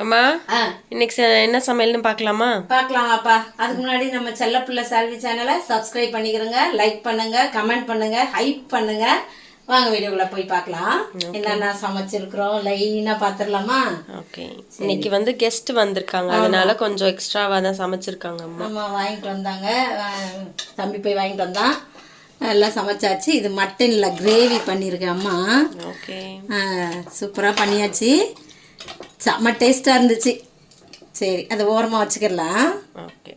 அம்மா இன்னைக்கு என்ன சமையல்னு பார்க்கலாமா? பார்க்கலாமாப்பா. அதுக்கு முன்னாடி நம்ம செல்லப்பிள்ளை சால்வி சேனலை சப்ஸ்கிரைப் பண்ணிக்கிறோங்க, லைக் பண்ணுங்க, கமெண்ட் பண்ணுங்க, ஹைப் பண்ணுங்க. வாங்க வீடியோக்குள்ள போய் பார்க்கலாம். என்னென்ன சமைச்சிருக்கிறோம் லைனா பார்த்துடலாமா? ஓகே. இன்னைக்கு வந்து கெஸ்ட் வந்திருக்காங்க, அதனால கொஞ்சம் எக்ஸ்ட்ராவா தான் சமைச்சிருக்காங்க அம்மா. அம்மா வாங்கிட்டு வந்தாங்க, தம்பி போய் வாங்கிட்டு வந்தான். எல்லாம் சமைச்சாச்சு. இது மட்டனில் கிரேவி பண்ணியிருக்கேன் அம்மா. ஓகே, சூப்பராக பண்ணியாச்சு. செம்ம டேஸ்ட்டாக இருந்துச்சு. சரி, அதை ஓரமாக வச்சுக்கலாம். Okay,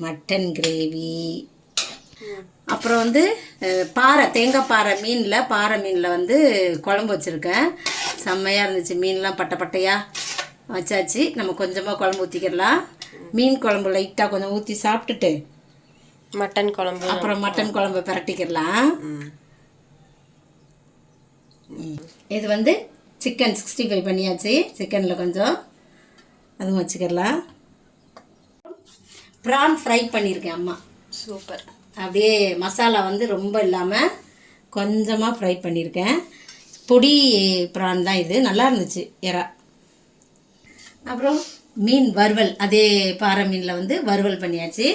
mutton gravy. அப்புறம் வந்து பாறை, தேங்காய் பாறை மீனில் வந்து குழம்பு வச்சுருக்கேன். செம்மையாக இருந்துச்சு. மீன்லாம் பட்டை பட்டையாக வச்சாச்சு. நம்ம கொஞ்சமாக குழம்பு ஊற்றிக்கிடலாம். மீன் குழம்பு லைட்டாக கொஞ்சம் ஊற்றி சாப்பிட்டுட்டு மட்டன் குழம்பு, அப்புறம் மட்டன் குழம்பு பிரட்டிக்கிடலாம். இது வந்து சிக்கன் 65 பண்ணியாச்சு. சிக்கனில் கொஞ்சம் அதுவும் வச்சுக்கிடலாம். ப்ரான் ஃப்ரை பண்ணியிருக்கேன் அம்மா. சூப்பர். அப்படியே மசாலா வந்து ரொம்ப இல்லாமல் கொஞ்சமாக ஃப்ரை பண்ணியிருக்கேன். பொடி ப்ரான் தான் இது. நல்லா இருந்துச்சு எறா. அப்புறம் மீன் வறுவல், அதே பாறை மீனில் வந்து வறுவல் பண்ணியாச்சு.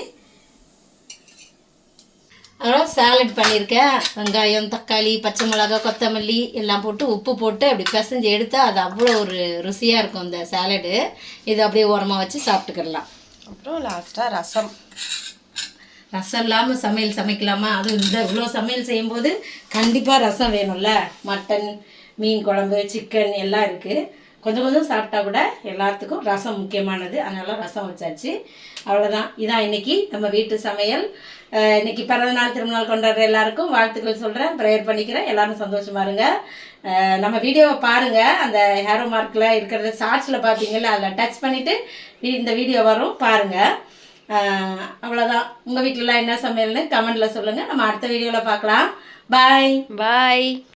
அப்புறம் சாலட் பண்ணியிருக்கேன். வெங்காயம், தக்காளி, பச்சை மிளகாய், கொத்தமல்லி எல்லாம் போட்டு உப்பு போட்டு அப்படி பிசைஞ்சு எடுத்தால் அது அவ்வளோ ஒரு ருசியாக இருக்கும் இந்த சாலடு. இது அப்படியே ஓரமாக வச்சு சாப்பிட்டுக்கிடலாம். அப்புறம் லாஸ்ட்டாக ரசம். ரசம் இல்லாமல் சமையல் சமைக்கலாமா? அதுவும் இந்த இவ்வளோ சமையல் செய்யும்போது கண்டிப்பாக ரசம் வேணும்ல. மட்டன், மீன் குழம்பு, சிக்கன் எல்லாம் இருக்குது. கொஞ்சம் கொஞ்சம் சாப்பிட்டா கூட எல்லாத்துக்கும் ரசம் முக்கியமானது. அதனால் ரசம் வச்சாச்சு. அவ்வளோதான். இதான் இன்றைக்கி நம்ம வீட்டு சமையல். இன்றைக்கி பிறந்தநாள், திருமணநாள் கொண்டாடுற எல்லாருக்கும் வாழ்த்துக்கள் சொல்கிறேன், ப்ரேயர் பண்ணிக்கிறேன். எல்லோரும் சந்தோஷமாக இருங்க. நம்ம வீடியோவை பாருங்கள். அந்த ஹேரோ மார்க்கில் இருக்கிறத ஷார்ட்ஸில் பார்த்தீங்கல்ல, அதில் டச் பண்ணிவிட்டு இந்த வீடியோ வரும் பாருங்கள். அவ்வளோதான். உங்கள் வீட்டிலலாம் என்ன சமையல்னு கமெண்டில் சொல்லுங்கள். நம்ம அடுத்த வீடியோவில் பார்க்கலாம். பாய்.